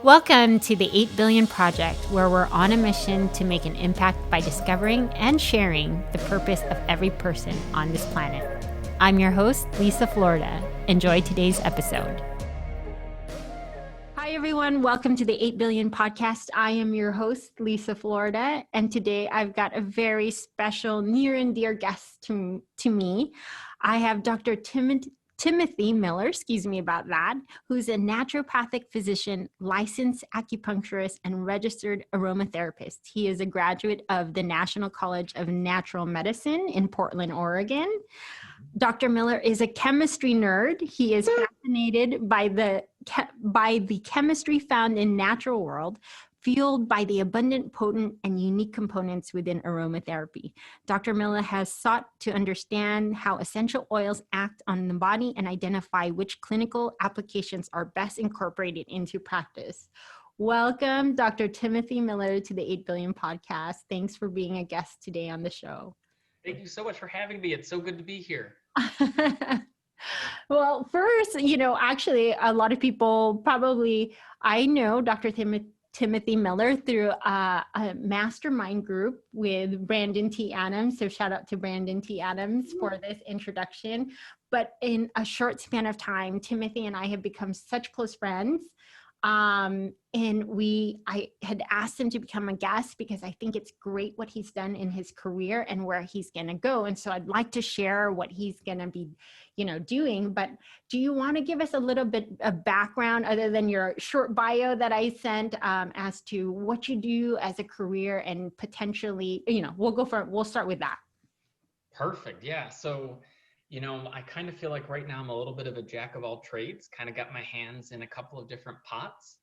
Welcome to the 8 Billion Project, where we're on a mission to make an impact by discovering and sharing the purpose of every person on this planet. I'm your host, Liza Florida. Enjoy today's episode. Hi, everyone. Welcome to the 8 Billion Podcast. I am your host, Liza Florida, and today I've got a very special, near and dear guest to me. I have Dr. Timothy Miller, excuse me about that, who's a naturopathic physician, licensed acupuncturist, and registered aromatherapist. He is a graduate of the National College of Natural Medicine in Portland, Oregon. Dr. Miller is a chemistry nerd. He is fascinated by the chemistry found in natural world, fueled by the abundant, potent, and unique components within aromatherapy. Dr. Miller has sought to understand how essential oils act on the body and identify which clinical applications are best incorporated into practice. Welcome, Dr. Timothy Miller, to the 8 Billion Podcast. Thanks for being a guest today on the show. Thank you so much for having me. It's so good to be here. Well, first, actually, a lot of people I know Dr. Timothy Miller through a mastermind group with Brandon T. Adams. So shout out to Brandon T. Adams for this introduction. But in a short span of time, Timothy and I have become such close friends. And I had asked him to become a guest because I think it's great what he's done in his career and where he's going to go. And so I'd like to share what he's going to be, doing. But do you want to give us a little bit of background other than your short bio that I sent as to what you do as a career and potentially, we'll start with that. Perfect. Yeah. So, I kind of feel like right now I'm a little bit of a jack of all trades, kind of got my hands in a couple of different pots.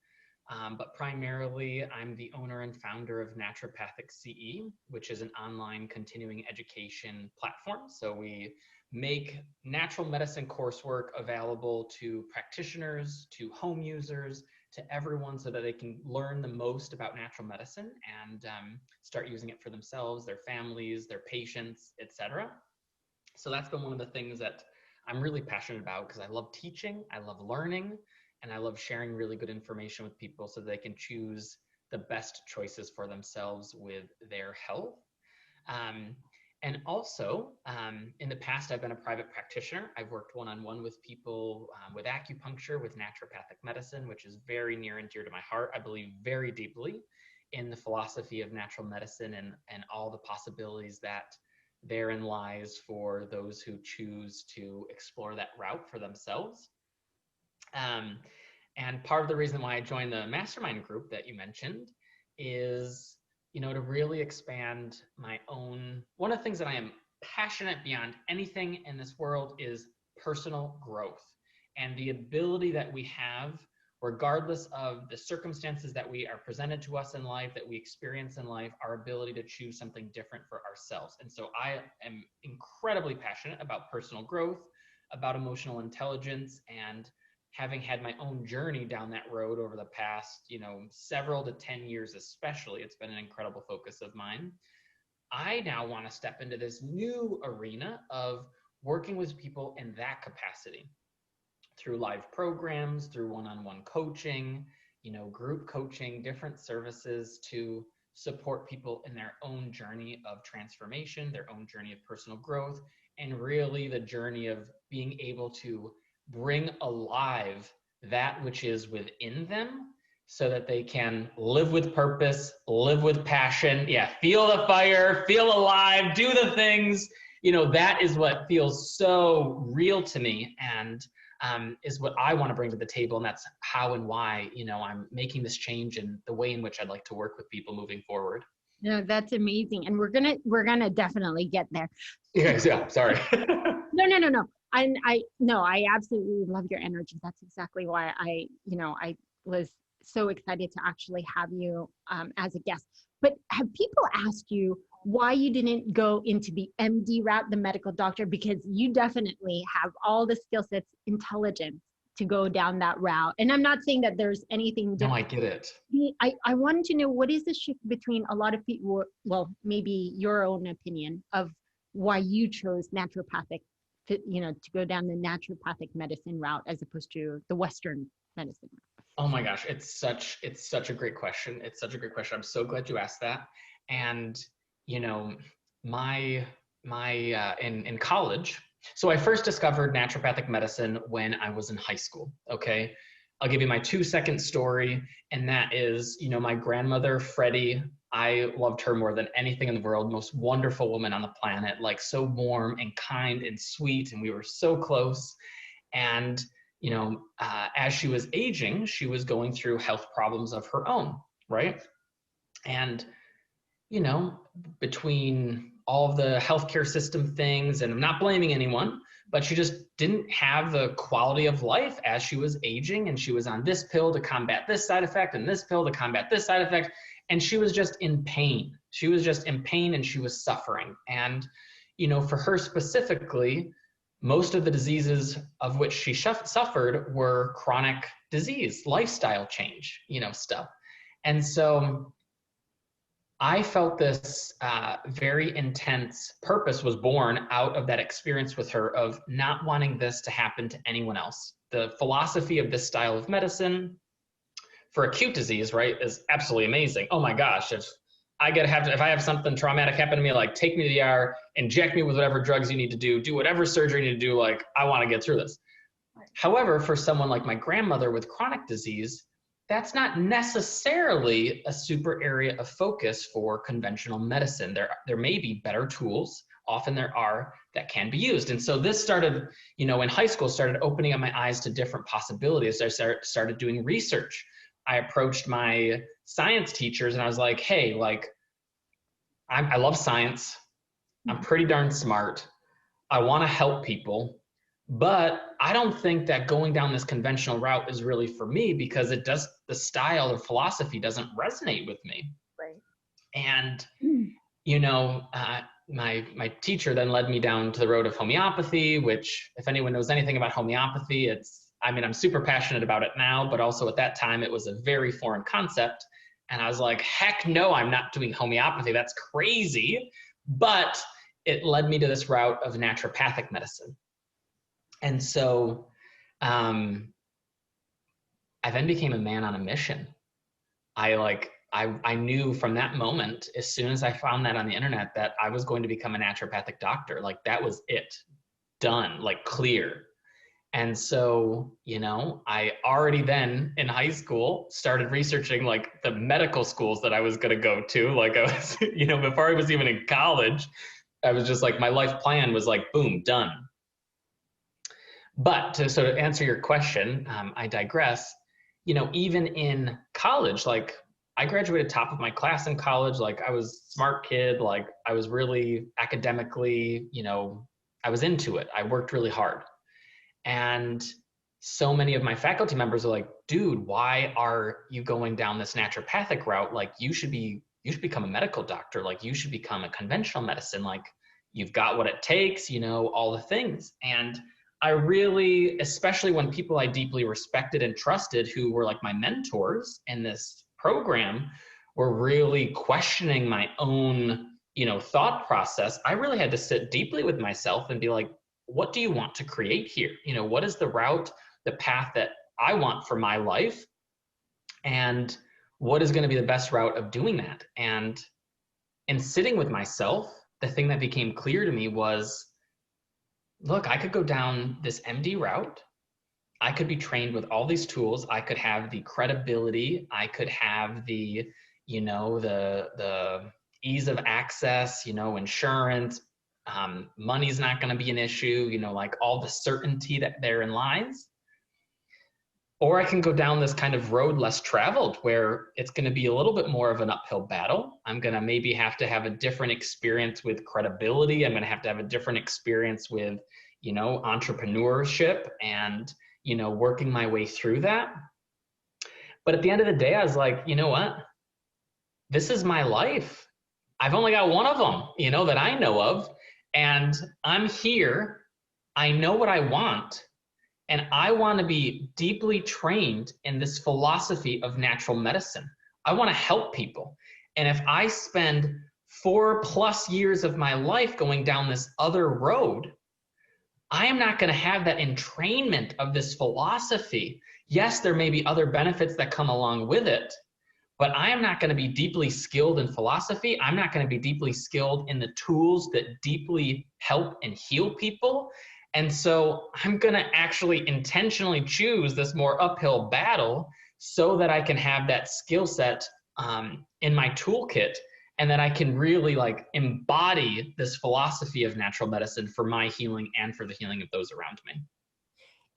But primarily, I'm the owner and founder of Naturopathic CE, which is an online continuing education platform. So we make natural medicine coursework available to practitioners, to home users, to everyone so that they can learn the most about natural medicine and start using it for themselves, their families, their patients, etc. So that's been one of the things that I'm really passionate about because I love teaching, I love learning, and I love sharing really good information with people so they can choose the best choices for themselves with their health. And also, in the past, I've been a private practitioner. I've worked one-on-one with people with acupuncture, with naturopathic medicine, which is very near and dear to my heart. I believe very deeply in the philosophy of natural medicine and all the possibilities that therein lies for those who choose to explore that route for themselves. And part of the reason why I joined the mastermind group that you mentioned is, to really expand my own. One of the things that I am passionate beyond anything in this world is personal growth and the ability that we have, regardless of the circumstances that we are presented to us in life, that we experience in life, our ability to choose something different for ourselves. And so I am incredibly passionate about personal growth, about emotional intelligence, and having had my own journey down that road over the past, several to 10 years especially, it's been an incredible focus of mine. I now want to step into this new arena of working with people in that capacity through live programs, through one-on-one coaching, group coaching, different services to support people in their own journey of transformation, their own journey of personal growth, and really the journey of being able to bring alive that which is within them so that they can live with purpose, live with passion. Yeah, feel the fire, feel alive, do the things. That is what feels so real to me and is what I want to bring to the table. And that's how and why, I'm making this change in the way in which I'd like to work with people moving forward. No, that's amazing. And we're gonna definitely get there. Yeah, sorry. No. I absolutely love your energy. That's exactly why I was so excited to actually have you as a guest. But have people asked you why you didn't go into the MD route, the medical doctor? Because you definitely have all the skill sets, intelligence to go down that route. And I'm not saying that there's anything different. No, I get it. I wanted to know, what is the shift between a lot of people, well, maybe your own opinion of why you chose naturopathic, to go down the naturopathic medicine route as opposed to the Western medicine route? Oh my gosh, it's such a great question. It's such a great question. I'm so glad you asked that. And you know, my in college, so I first discovered naturopathic medicine when I was in high school. Okay. I'll give you my 2 second story, and that is, my grandmother, Freddie. I loved her more than anything in the world. Most wonderful woman on the planet, like so warm and kind and sweet, and we were so close. And as she was aging, she was going through health problems of her own, right? And you know, between all of the healthcare system things, and I'm not blaming anyone, but she just didn't have the quality of life as she was aging, and she was on this pill to combat this side effect and this pill to combat this side effect, and she was just in pain. She was just in pain, and she was suffering. And for her specifically, most of the diseases of which she suffered were chronic disease, lifestyle change, stuff. And so I felt this very intense purpose was born out of that experience with her of not wanting this to happen to anyone else. The philosophy of this style of medicine for acute disease, right, is absolutely amazing. Oh my gosh, if I have something traumatic happen to me, like take me to the ER, inject me with whatever drugs you need to do whatever surgery you need to do, like I want to get through this. However, for someone like my grandmother with chronic disease, that's not necessarily a super area of focus for conventional medicine. There may be better tools, often there are, that can be used. And so this started, in high school, started opening up my eyes to different possibilities. I started doing research. I approached my science teachers and I was like, hey, like, I love science. I'm pretty darn smart. I want to help people. But I don't think that going down this conventional route is really for me, because the style or philosophy doesn't resonate with me. Right. And, my teacher then led me down to the road of homeopathy, which if anyone knows anything about homeopathy, I'm super passionate about it now, but also at that time it was a very foreign concept. And I was like, heck no, I'm not doing homeopathy. That's crazy. But it led me to this route of naturopathic medicine. And so I then became a man on a mission. I knew from that moment, as soon as I found that on the internet, that I was going to become a naturopathic doctor. Like that was it, done, like clear. And so, I already then in high school started researching like the medical schools that I was going to go to. Like I was, before I was even in college, I was just like, my life plan was like, boom, done. But to sort of answer your question, I digress. Even in college, like I graduated top of my class in college. Like I was a smart kid. Like I was really academically, I was into it. I worked really hard. And so many of my faculty members are like, dude, why are you going down this naturopathic route? Like you should become a medical doctor. Like you should become a conventional medicine. Like you've got what it takes, all the things. And I really, especially when people I deeply respected and trusted, who were like my mentors in this program, were really questioning my own, thought process, I really had to sit deeply with myself and be like, what do you want to create here? What is the route, the path that I want for my life? And what is going to be the best route of doing that? And in sitting with myself, the thing that became clear to me was, look, I could go down this MD route. I could be trained with all these tools. I could have the credibility. I could have the, the ease of access, insurance. Money's not going to be an issue, like all the certainty that therein lies. Or I can go down this kind of road less traveled, where it's going to be a little bit more of an uphill battle. I'm going to maybe have to have a different experience with credibility. I'm going to have a different experience with, entrepreneurship and, working my way through that. But at the end of the day, I was like, you know what? This is my life. I've only got one of them, that I know of. And I'm here. I know what I want. And I want to be deeply trained in this philosophy of natural medicine. I want to help people. And if I spend 4+ years of my life going down this other road, I am not going to have that entrainment of this philosophy, yes, there may be other benefits that come along with it, but I am not going to be deeply skilled in philosophy. I'm not going to be deeply skilled in the tools that deeply help and heal people. And so I'm going to actually intentionally choose this more uphill battle so that I can have that skill set in my toolkit, and that I can really like embody this philosophy of natural medicine for my healing and for the healing of those around me.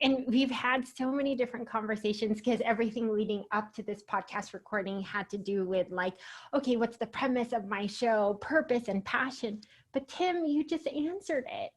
And we've had so many different conversations because everything leading up to this podcast recording had to do with like, okay, what's the premise of my show, purpose and passion. But Tim, you just answered it.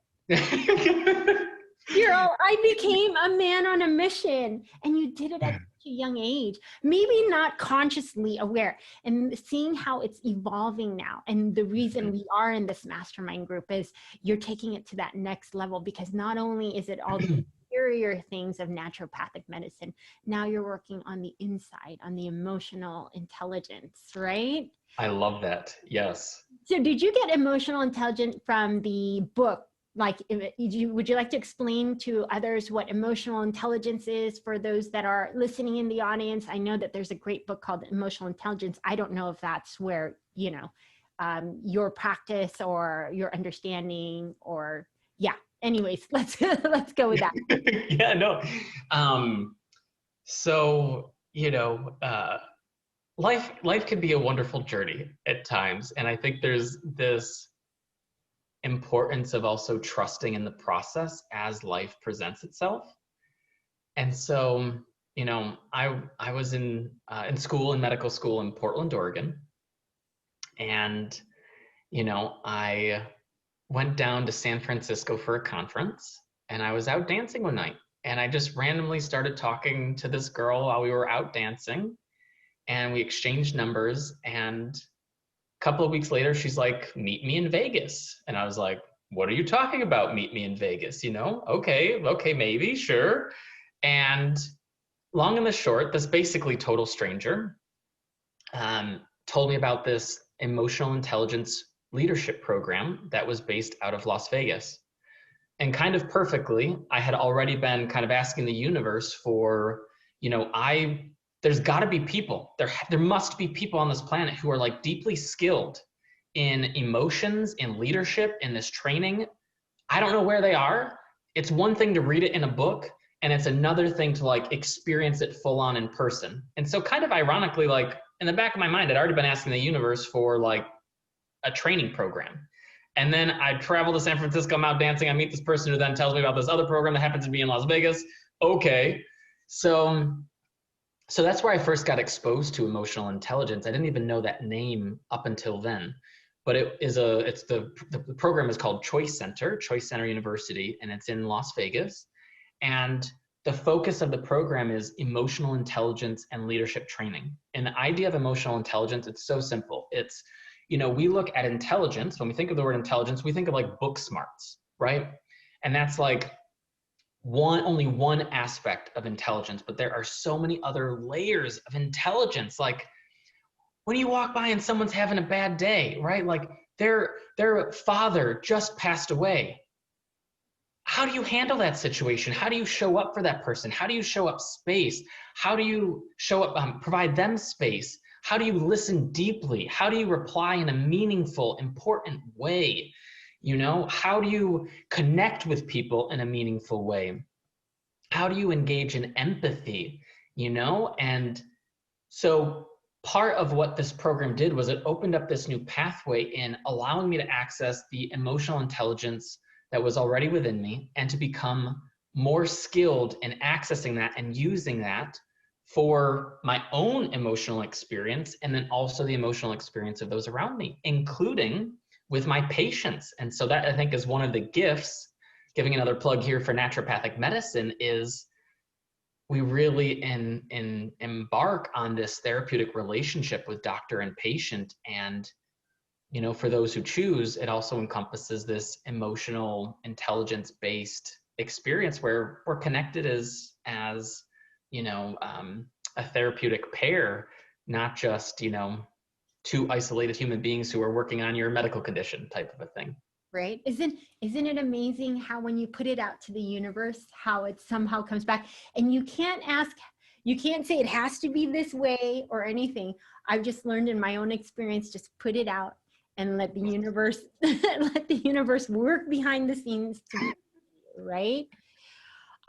I became a man on a mission, and you did it at such a young age, maybe not consciously aware, and seeing how it's evolving now. And the reason we are in this mastermind group is you're taking it to that next level, because not only is it all the exterior things of naturopathic medicine, now you're working on the inside, on the emotional intelligence, right? I love that. Yes. So did you get emotional intelligence from the book? Like, would you like to explain to others what emotional intelligence is for those that are listening in the audience? I know that there's a great book called Emotional Intelligence. I don't know if that's where, your practice or your understanding or, yeah. Anyways, let's go with that. Yeah, no. So, life can be a wonderful journey at times. And I think there's this importance of also trusting in the process as life presents itself. And so, I was in school, in medical school in Portland, Oregon. And, I went down to San Francisco for a conference, and I was out dancing one night. And I just randomly started talking to this girl while we were out dancing, and we exchanged numbers. And a couple of weeks later, she's like, meet me in Vegas. And I was like, what are you talking about? Meet me in Vegas, Okay, maybe, sure. And long and the short, this basically total stranger told me about this emotional intelligence leadership program that was based out of Las Vegas. And kind of perfectly, I had already been kind of asking the universe for, there's got to be people. There must be people on this planet who are like deeply skilled in emotions, in leadership, in this training. I don't know where they are. It's one thing to read it in a book, and it's another thing to like experience it full on in person. And so kind of ironically, like in the back of my mind, I'd already been asking the universe for like a training program. And then I travel to San Francisco, I'm out dancing, I meet this person who then tells me about this other program that happens to be in Las Vegas. Okay. So that's where I first got exposed to emotional intelligence. I didn't even know that name up until then, but the program is called Choice Center University, and it's in Las Vegas. And the focus of the program is emotional intelligence and leadership training. And the idea of emotional intelligence, it's so simple. It's, we look at intelligence. When we think of the word intelligence, we think of like book smarts, right? And that's like only one aspect of intelligence, but there are so many other layers of intelligence. Like when you walk by and someone's having a bad day, right? Like their father just passed away. How do you handle that situation? How do you show up for that person? How do you show up space? How do you show up, provide them space? How do you listen deeply? How do you reply in a meaningful, important way? How do you connect with people in a meaningful way? How do you engage in empathy? And so part of what this program did was it opened up this new pathway in allowing me to access the emotional intelligence that was already within me, and to become more skilled in accessing that and using that for my own emotional experience, and then also the emotional experience of those around me, including with my patients. And so that, I think, is one of the gifts, giving another plug here for naturopathic medicine, is we really embark on this therapeutic relationship with doctor and patient. And for those who choose, it also encompasses this emotional intelligence-based experience where we're connected as a therapeutic pair, not just, two isolated human beings who are working on your medical condition type of a thing. Right? Isn't it amazing how when you put it out to the universe, how it somehow comes back? And you can't ask, You can't say it has to be this way or anything. I've just learned in my own experience, just put it out and let the universe let the universe work behind the scenes to be right.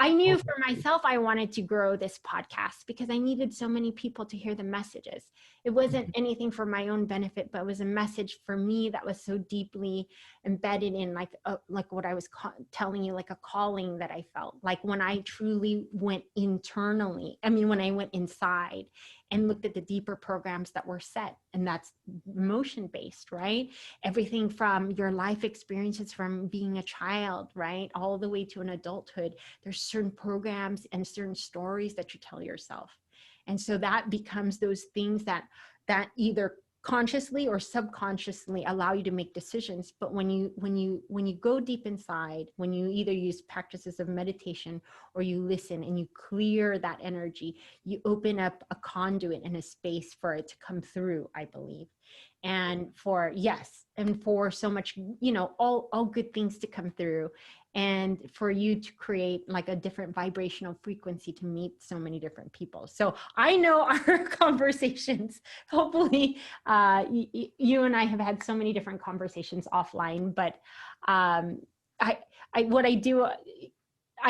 I knew for myself I wanted to grow this podcast because I needed so many people to hear the messages. It wasn't anything for my own benefit, but it was a message for me that was so deeply embedded in like what I was telling you, like a calling that I felt. Like when I truly went internally, I mean, when I went inside and looked at the deeper programs that were set, and that's emotion based, right? Everything from your life experiences from being a child, right, all the way to an adulthood. There's certain programs and certain stories that you tell yourself, and so that becomes those things that either consciously or subconsciously allow you to make decisions. But when you go deep inside, when you either use practices of meditation or you listen and you clear that energy, you open up a conduit and a space for it to come through, I believe. And for so much, all good things to come through, and for you to create like a different vibrational frequency to meet so many different people. So I know our conversations, hopefully you and I have had so many different conversations offline, but I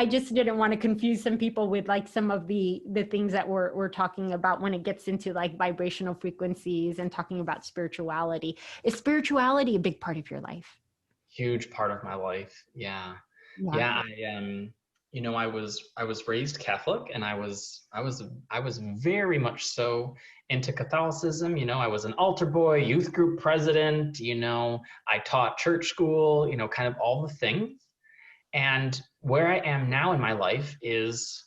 just didn't want to confuse some people with like some of the things that we're talking about when it gets into like vibrational frequencies and talking about spirituality. Is spirituality a big part of your life? Huge part of my life. Yeah. I was raised Catholic, and I was very much so into Catholicism. I was an altar boy, youth group president, I taught church school, kind of all the things. And where I am now in my life is,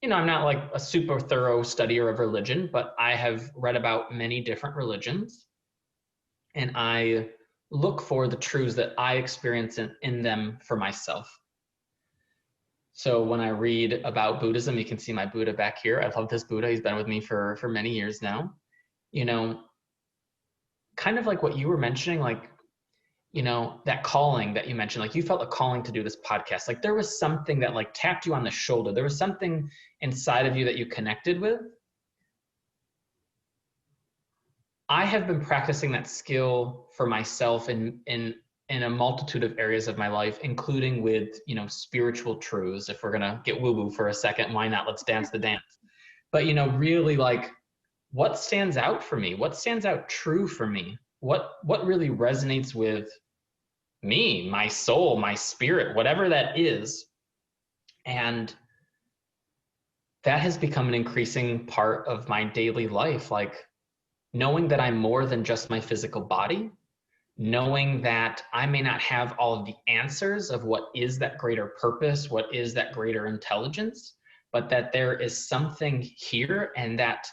I'm not like a super thorough studier of religion, but I have read about many different religions, and I look for the truths that I experience in them for myself. So when I read about Buddhism, you can see my Buddha back here. I love this Buddha. He's been with me for many years now. Kind of like what you were mentioning, like, that calling that you mentioned, like you felt a calling to do this podcast. Like there was something that like tapped you on the shoulder. There was something inside of you that you connected with. I have been practicing that skill for myself in a multitude of areas of my life, including with, spiritual truths. If we're going to get woo-woo for a second, why not? Let's dance the dance. But, really like what stands out for me? What stands out true for me? What really resonates with me, my soul, my spirit, whatever that is. And that has become an increasing part of my daily life. Like knowing that I'm more than just my physical body, knowing that I may not have all of the answers of what is that greater purpose, what is that greater intelligence, but that there is something here, and that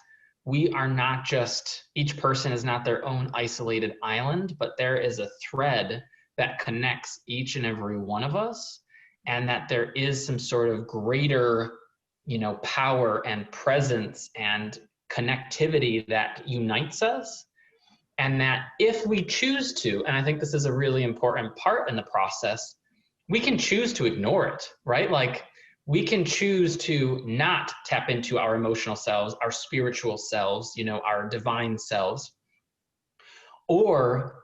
we are not just, each person is not their own isolated island, but there is a thread that connects each and every one of us, and that there is some sort of greater, power and presence and connectivity that unites us. And that if we choose to, and I think this is a really important part in the process, we can choose to ignore it, right? Like we can choose to not tap into our emotional selves, our spiritual selves, our divine selves. Or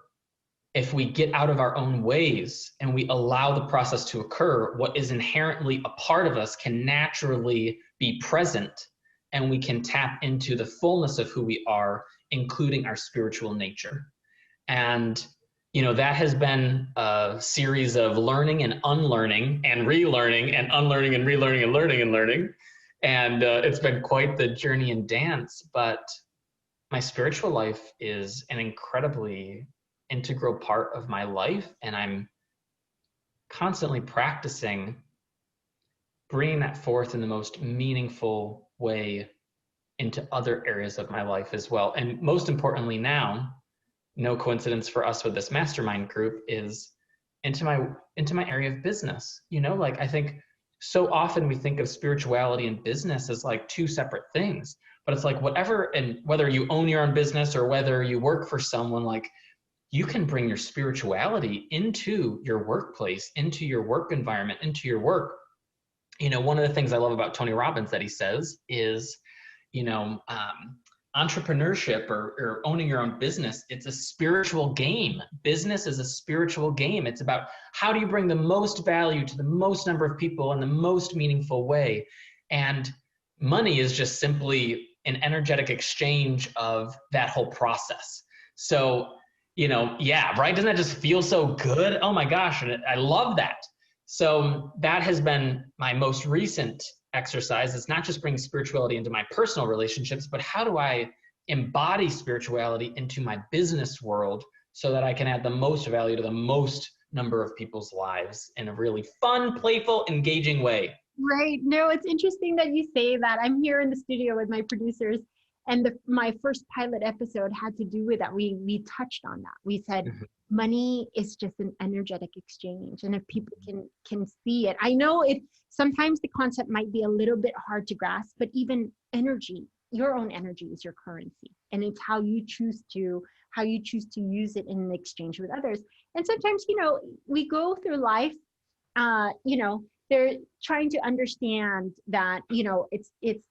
if we get out of our own ways and we allow the process to occur, what is inherently a part of us can naturally be present, and we can tap into the fullness of who we are, including our spiritual nature. And, that has been a series of learning and unlearning and relearning and unlearning and relearning and learning and learning. And it's been quite the journey and dance, but my spiritual life is an incredibly integral part of my life. And I'm constantly practicing bringing that forth in the most meaningful way into other areas of my life as well. And most importantly now, no coincidence for us with this mastermind group, is into my area of business. Like I think so often we think of spirituality and business as like two separate things, but it's like whether you own your own business or whether you work for someone, like you can bring your spirituality into your workplace, into your work environment, into your work. One of the things I love about Tony Robbins that he says is, entrepreneurship or owning your own business, it's a spiritual game. Business is a spiritual game. It's about how do you bring the most value to the most number of people in the most meaningful way. And money is just simply an energetic exchange of that whole process. So, yeah, right? Doesn't that just feel so good? Oh my gosh, and I love that. So that has been my most recent exercise. It's not just bringing spirituality into my personal relationships, but how do I embody spirituality into my business world so that I can add the most value to the most number of people's lives in a really fun, playful, engaging way. Right. No, it's interesting that you say that. I'm here in the studio with my producers, and my first pilot episode had to do with that. We touched on that. We said money is just an energetic exchange, and if people can see it, I know it. Sometimes the concept might be a little bit hard to grasp, but even energy, your own energy is your currency, and it's how you choose to use it in exchange with others. And sometimes, we go through life, they're trying to understand that, it's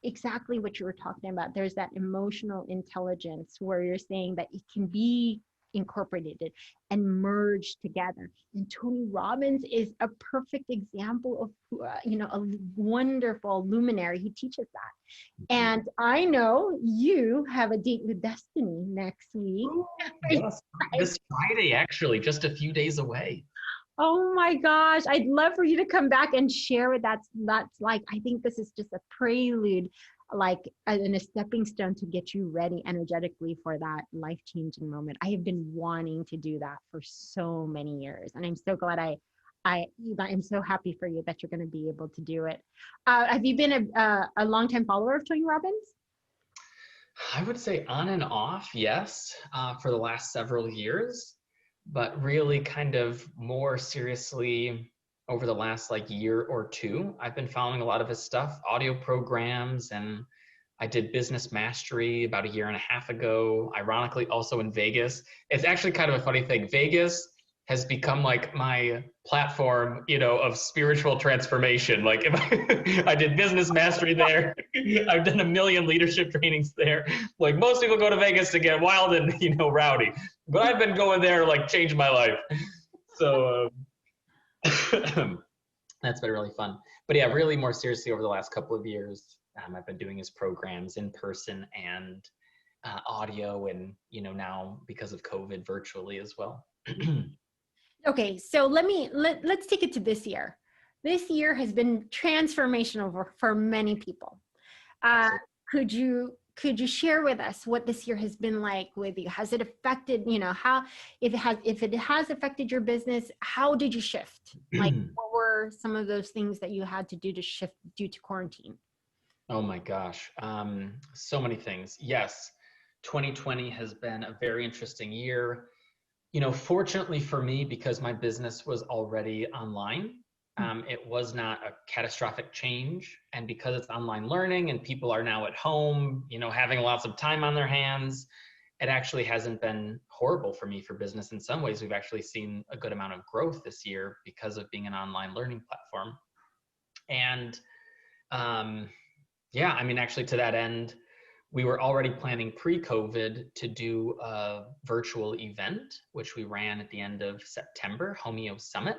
exactly what you were talking about. There's that emotional intelligence where you're saying that it can be incorporated and merged together. And Tony Robbins is a perfect example of, a wonderful luminary. He teaches that. And I know you have a date with destiny next week. Yes, this Friday, actually, just a few days away. Oh my gosh, I'd love for you to come back and share what that's like. I think this is just a prelude, like and a stepping stone to get you ready energetically for that life-changing moment. I have been wanting to do that for so many years, and I'm so glad I'm so happy for you that you're going to be able to do it. Have you been a longtime follower of Tony Robbins? I would say on and off, yes, for the last several years. But really kind of more seriously over the last year or two, I've been following a lot of his stuff, audio programs, and I did Business Mastery about a year and a half ago, ironically also in Vegas. It's actually kind of a funny thing. Vegas has become my platform, of spiritual transformation. Like if I did Business Mastery there, I've done a million leadership trainings there. Like most people go to Vegas to get wild and, rowdy, but I've been going there to change my life. So that's been really fun. But yeah, really more seriously over the last couple of years, I've been doing his programs in person and audio, and, now because of COVID, virtually as well. Okay, so let's take it to this year. This year has been transformational for many people. Could you share with us what this year has been like with you? Has it affected, how, if it has affected your business, how did you shift? What were some of those things that you had to do to shift due to quarantine? Oh my gosh, so many things. Yes, 2020 has been a very interesting year. Fortunately for me, because my business was already online, it was not a catastrophic change. And because it's online learning and people are now at home, having lots of time on their hands, it actually hasn't been horrible for me for business. In some ways, we've actually seen a good amount of growth this year because of being an online learning platform. And yeah, actually to that end, we were already planning pre-COVID to do a virtual event, which we ran at the end of September, Homeo Summit.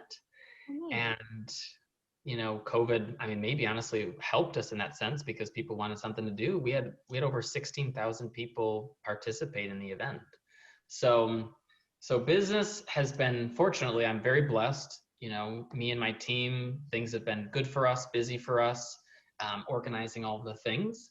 And, COVID, maybe honestly helped us in that sense because people wanted something to do. We had over 16,000 people participate in the event. So business has been, fortunately, I'm very blessed. Me and my team, things have been good for us, busy for us, organizing all the things.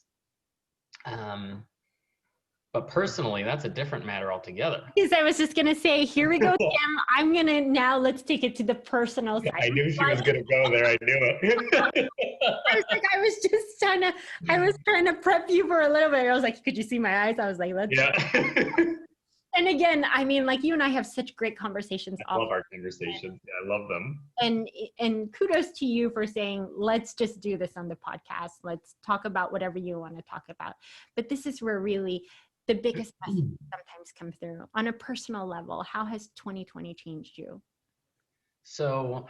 But personally, that's a different matter altogether. Because I was just going to say, here we go, Tim. Let's take it to the personal side. I knew she was going to go there. I knew it. I was trying to prep you for a little bit. I was like, could you see my eyes? I was like, yeah. And again, you and I have such great conversations. I love our conversations. Yeah, I love them. And kudos to you for saying, let's just do this on the podcast. Let's talk about whatever you want to talk about. But this is where really the biggest message sometimes come through. On a personal level, how has 2020 changed you? So,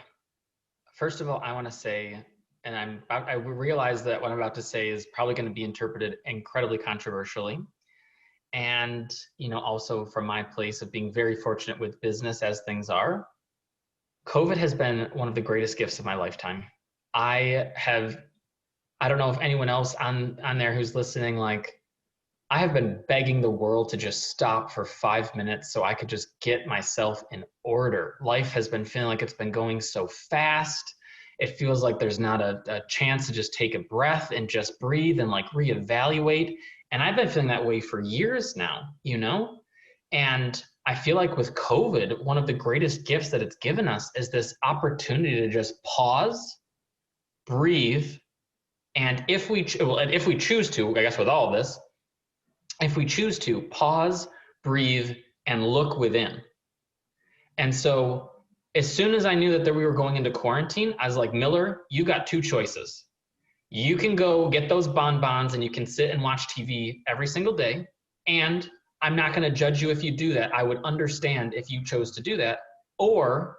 first of all, I want to say and I realize that what I'm about to say is probably going to be interpreted incredibly controversially. And, also from my place of being very fortunate with business as things are, COVID has been one of the greatest gifts of my lifetime. I don't know if anyone else on there who's listening, like, I have been begging the world to just stop for 5 minutes so I could just get myself in order. Life has been feeling like it's been going so fast. It feels like there's not a chance to just take a breath and just breathe and like reevaluate. And I've been feeling that way for years now, And I feel like with COVID, one of the greatest gifts that it's given us is this opportunity to just pause, breathe, and if we choose to, I guess with all of this, if we choose to pause, breathe, and look within. And so as soon as I knew that we were going into quarantine, I was like, Miller, you got two choices. You can go get those bonbons and you can sit and watch TV every single day. And I'm not going to judge you if you do that. I would understand if you chose to do that. Or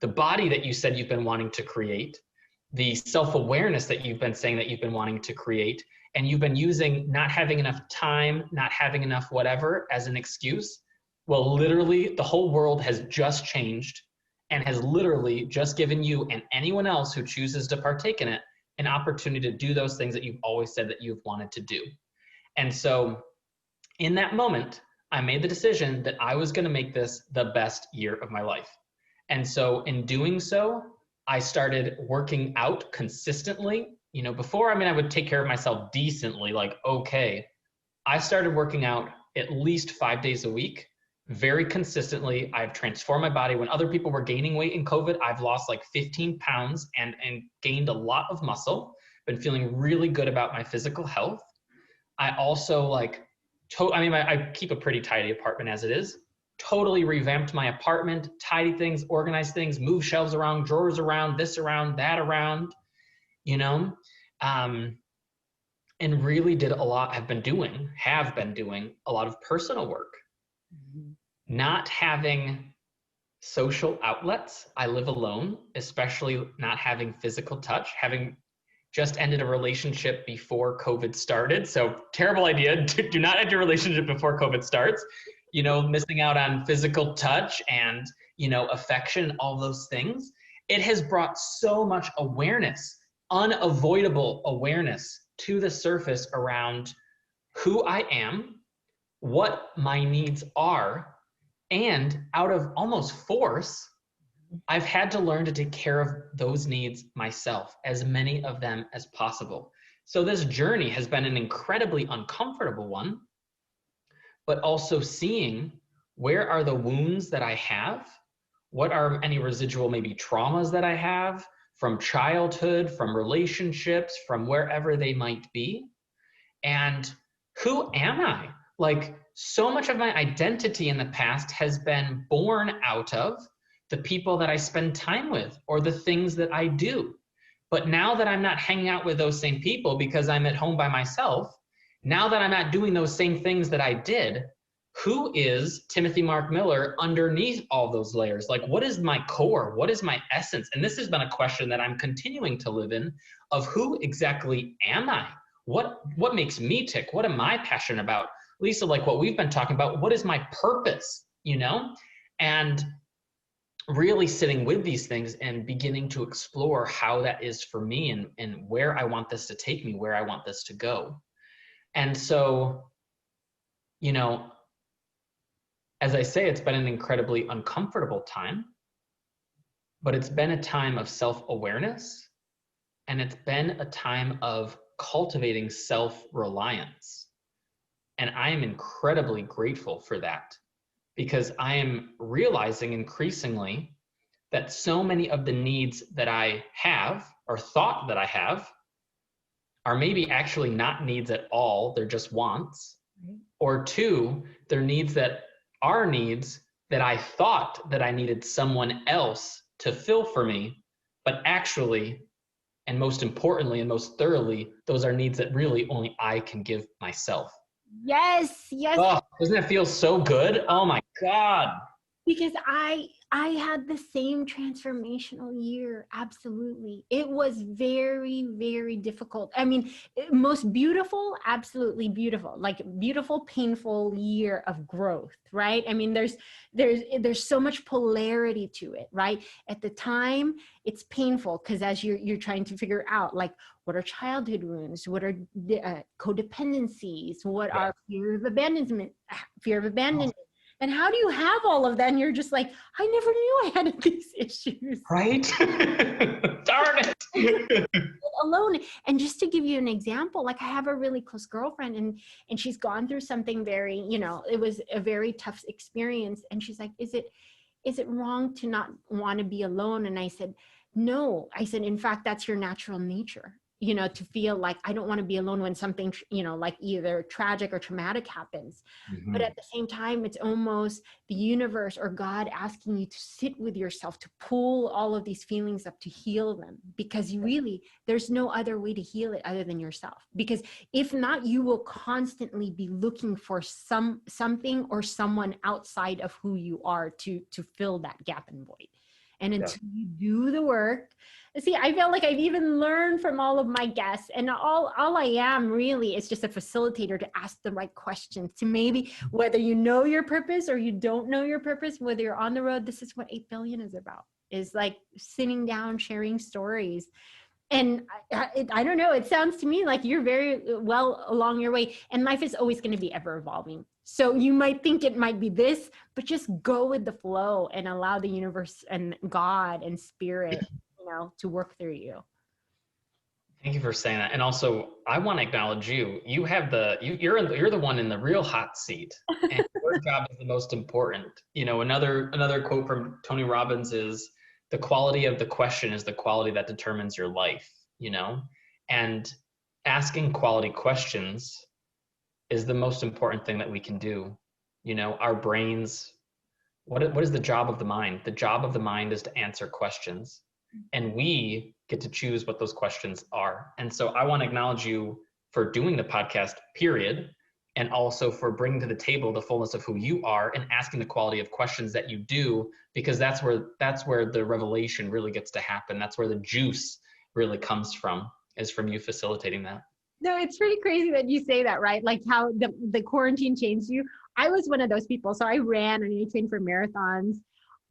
the body that you said you've been wanting to create, the self-awareness that you've been saying that you've been wanting to create, and you've been using not having enough time, not having enough whatever as an excuse. Well, literally the whole world has just changed and has literally just given you and anyone else who chooses to partake in it an opportunity to do those things that you've always said that you've wanted to do. And so in that moment, I made the decision that I was going to make this the best year of my life. And so in doing so, I started working out consistently. Before, I would take care of myself decently, like, okay. I started working out at least 5 days a week, very consistently. I've transformed my body. When other people were gaining weight in COVID, I've lost like 15 pounds and gained a lot of muscle. Been feeling really good about my physical health. I also I keep a pretty tidy apartment as it is. Totally revamped my apartment, tidy things, organize things, move shelves around, drawers around, this around, that around, and really did have been doing a lot of personal work. Mm-hmm. Not having social outlets. I live alone, especially not having physical touch, having just ended a relationship before COVID started. So terrible idea. Do not end your relationship before COVID starts. Missing out on physical touch and, affection, all those things. It has brought so much awareness, unavoidable awareness to the surface around who I am, what my needs are, and out of almost force, I've had to learn to take care of those needs myself, as many of them as possible. So this journey has been an incredibly uncomfortable one, but also seeing where are the wounds that I have, what are any residual maybe traumas that I have from childhood, from relationships, from wherever they might be, and who am I? Like, so much of my identity in the past has been born out of the people that I spend time with or the things that I do. But now that I'm not hanging out with those same people because I'm at home by myself, now that I'm not doing those same things that I did, who is Timothy Mark Miller underneath all those layers? Like, what is my core? What is my essence? And this has been a question that I'm continuing to live in, of who exactly am I? What makes me tick? What am I passionate about? Lisa, like what we've been talking about, what is my purpose, And really sitting with these things and beginning to explore how that is for me and where I want this to take me, where I want this to go. And so, as I say, it's been an incredibly uncomfortable time, but it's been a time of self-awareness, and it's been a time of cultivating self-reliance. And I am incredibly grateful for that, because I am realizing increasingly that so many of the needs that I have or thought that I have are maybe actually not needs at all. They're just wants. Right. Or two, they're needs that are needs that I thought that I needed someone else to fill for me, but actually, and most importantly and most thoroughly, those are needs that really only I can give myself. Yes. Oh, doesn't it feel so good? Oh my God. Because I had the same transformational year. Absolutely. It was very, very difficult. I mean, most beautiful, absolutely beautiful, like beautiful, painful year of growth, right? I mean, there's so much polarity to it, right? At the time, it's painful because as you're trying to figure out, like, what are childhood wounds, what are codependencies, what Yeah. are fear of abandonment, and how do you have all of that? And you're just like, I never knew I had these issues. Right? Darn it. Alone. And just to give you an example, like I have a really close girlfriend, and she's gone through something very, it was a very tough experience. And she's like, is it wrong to not want to be alone? And I said, no. I said, in fact, that's your natural nature, to feel like I don't want to be alone when something, like either tragic or traumatic happens. But Mhm. at the same time, it's almost the universe or God asking you to sit with yourself, to pull all of these feelings up, to heal them, because there's no other way to heal it other than yourself. Because if not, you will constantly be looking for something or someone outside of who you are to fill that gap and void. And Yeah. until you do the work, see, I feel like I've even learned from all of my guests, and all I am really is just a facilitator to ask the right questions, to maybe, whether you know your purpose or you don't know your purpose, whether you're on the road. This is what 8 billion is about, is like sitting down, sharing stories. And I don't know, it sounds to me like you're very well along your way, and life is always going to be ever evolving. So you might think it might be this, but just go with the flow and allow the universe and God and spirit, to work through you. Thank you for saying that. And also, I want to acknowledge you. You have you're the one in the real hot seat, and your job is the most important. Another quote from Tony Robbins is, "The quality of the question is the quality that determines your life." And asking quality questions is the most important thing that we can do. Our brains. What is the job of the mind? The job of the mind is to answer questions, and we get to choose what those questions are. And so I want to acknowledge you for doing the podcast, period, and also for bringing to the table the fullness of who you are and asking the quality of questions that you do, because that's where the revelation really gets to happen. That's where the juice really comes from, is from you facilitating that. No, it's pretty crazy that you say that, right? Like how the quarantine changed you. I was one of those people. So I ran and I trained for marathons.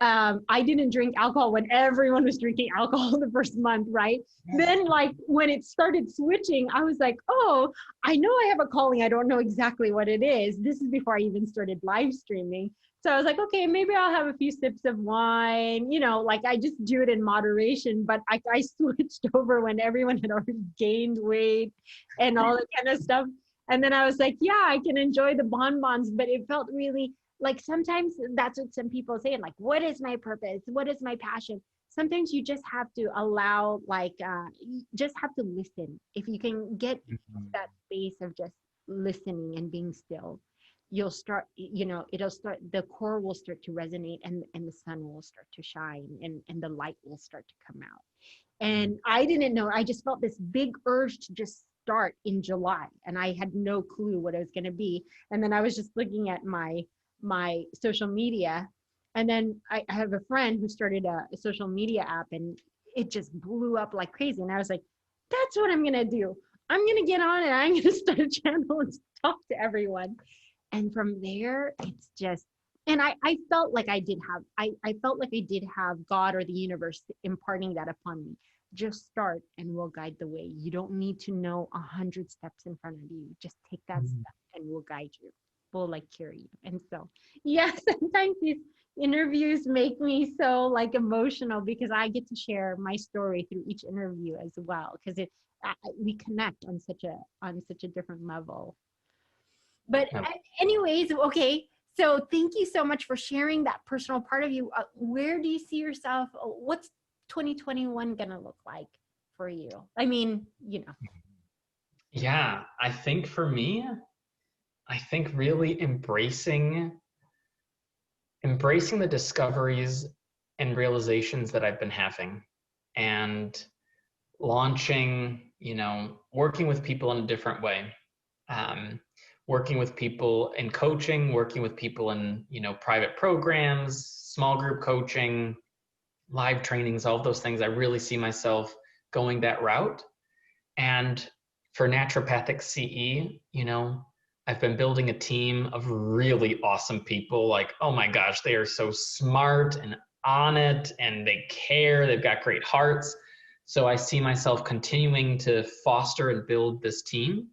I didn't drink alcohol when everyone was drinking alcohol the first month, right? Then, like when it started switching, I was like, oh, I know I have a calling. I don't know exactly what it is. This is before I even started live streaming. So I was like, okay, maybe I'll have a few sips of wine, like I just do it in moderation. But I switched over when everyone had already gained weight and all that kind of stuff. And then I was like, yeah, I can enjoy the bonbons, but it felt really like sometimes that's what some people say, like, what is my purpose? What is my passion? Sometimes you just have to allow, like, you just have to listen. If you can get that space of just listening and being still, you'll start, it'll start, the core will start to resonate, and the sun will start to shine, and the light will start to come out. And I didn't know, I just felt this big urge to just start in July, and I had no clue what it was going to be. And then I was just looking at my social media, and then I have a friend who started a social media app, and it just blew up like crazy. And I was like, that's what I'm going to do. I'm going to get on and I'm going to start a channel and talk to everyone. And from there, it's just, and I felt like I felt like I did have God or the universe imparting that upon me. Just start and we'll guide the way. You don't need to know 100 steps in front of you. Just take that step and we'll guide you. We'll like carry you. And so, yeah, sometimes these interviews make me so like emotional, because I get to share my story through each interview as well. Because we connect on such a different level. But anyways, okay. So thank you so much for sharing that personal part of you. Where do you see yourself? What's 2021 going to look like for you? I mean, Yeah, I think for me, really embracing the discoveries and realizations that I've been having, and launching, working with people in a different way. working with people in coaching, working with people in, private programs, small group coaching, live trainings, all of those things. I really see myself going that route. And for Naturopathic CE, I've been building a team of really awesome people. Like, oh my gosh, they are so smart and on it, and they care. They've got great hearts. So I see myself continuing to foster and build this team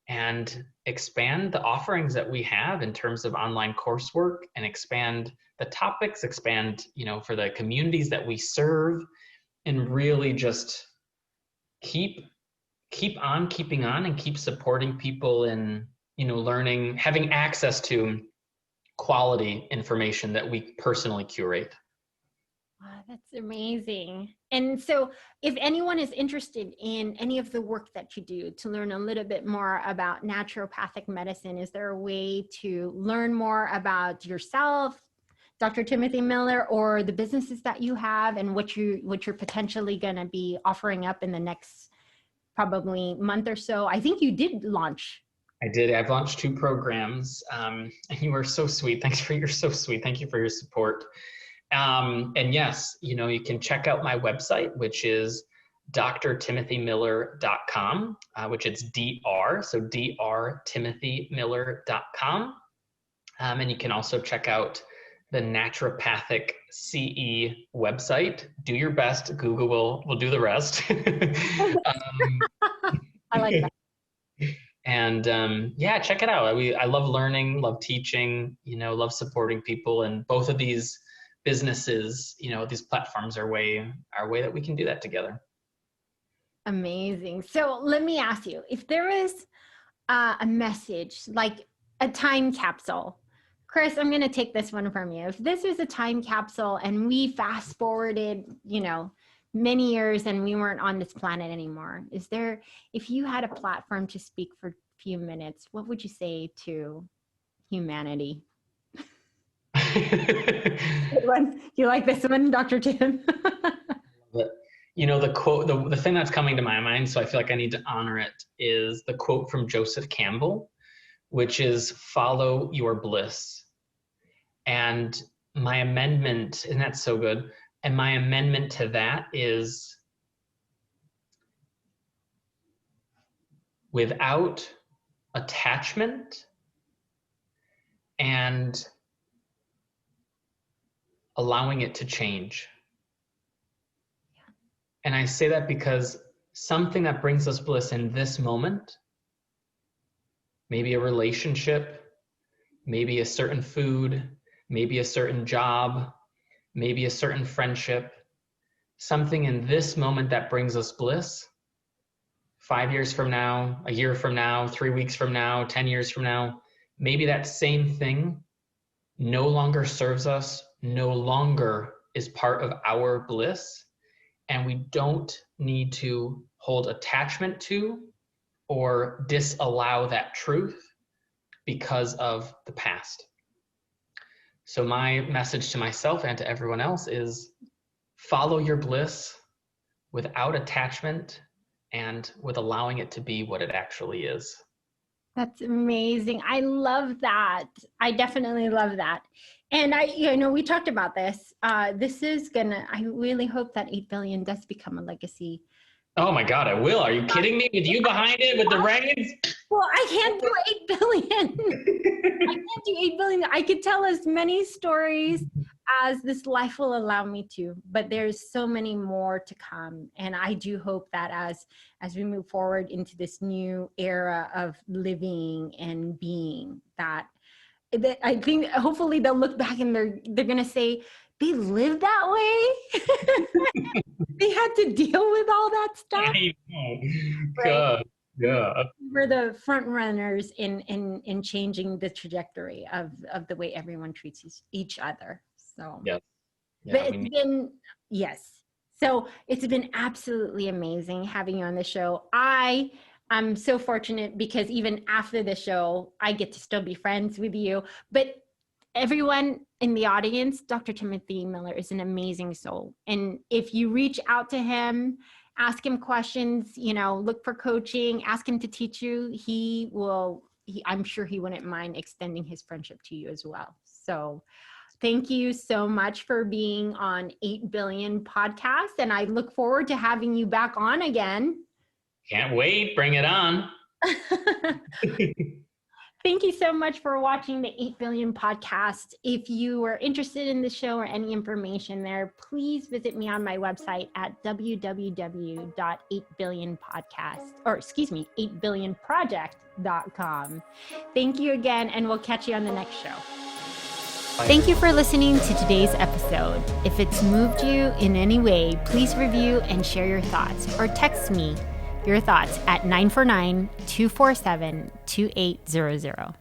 and expand the offerings that we have in terms of online coursework, and expand the topics, expand, for the communities that we serve, and really just keep on keeping on and keep supporting people in, learning, having access to quality information that we personally curate. Wow, that's amazing. And so if anyone is interested in any of the work that you do to learn a little bit more about naturopathic medicine, is there a way to learn more about yourself, Dr. Timothy Miller, or the businesses that you have and what you're potentially going to be offering up in the next probably month or so? I think you did launch. I did. I've launched 2 programs, and you are so sweet. You're so sweet. Thank you for your support. And yes, you can check out my website, which is drtimothymiller.com, which is DR, so drtimothymiller.com. And you can also check out the Naturopathic CE website. Do your best. Google will do the rest. I like that. And yeah, check it out. I love learning, love teaching, love supporting people. And both of these businesses, these platforms are a way that we can do that together. Amazing. So let me ask you, if there is a message, like a time capsule, Chris, I'm going to take this one from you. If this was a time capsule and we fast forwarded, many years and we weren't on this planet anymore, if you had a platform to speak for a few minutes, what would you say to humanity? You like this one, Dr. Tim? The quote, the thing that's coming to my mind, so I feel like I need to honor it, is the quote from Joseph Campbell, which is "Follow your bliss." And my amendment, and that's so good. And my amendment to that is, without attachment and allowing it to change. And I say that because something that brings us bliss in this moment, maybe a relationship, maybe a certain food, maybe a certain job, maybe a certain friendship, something in this moment that brings us bliss, 5 years from now, a year from now, 3 weeks from now, 10 years from now, maybe that same thing no longer serves us, no longer is part of our bliss, and we don't need to hold attachment to or disallow that truth because of the past. So my message to myself and to everyone else is, follow your bliss without attachment and with allowing it to be what it actually is. That's amazing. I love that. I definitely love that. And we talked about this. I really hope that 8 billion does become a legacy. Oh my God, I will. Are you kidding me? With you behind it, with the reins? Well, I can't do 8 billion. I can't do 8 billion. I could tell as many stories as this life will allow me to, but there's so many more to come. And I do hope that as we move forward into this new era of living and being, that I think hopefully they'll look back and they're going to say, they lived that way. They had to deal with all that stuff. I know. Right? God, yeah. We're the front runners in changing the trajectory of the way everyone treats each other. So, yes. Yeah, but yes. So it's been absolutely amazing having you on the show. I'm so fortunate because even after the show, I get to still be friends with you. But everyone in the audience, Dr. Timothy Miller is an amazing soul. And if you reach out to him, ask him questions, look for coaching, ask him to teach you, he will I'm sure he wouldn't mind extending his friendship to you as well. So thank you so much for being on 8 Billion Podcast. And I look forward to having you back on again. Can't wait. Bring it on. Thank you so much for watching the 8 Billion Podcast. If you are interested in the show or any information there, please visit me on my website at www.8billionproject.com. Thank you again, and we'll catch you on the next show. Bye. Thank you for listening to today's episode. If it's moved you in any way, please review and share your thoughts, or text me your thoughts at 949-247-2800.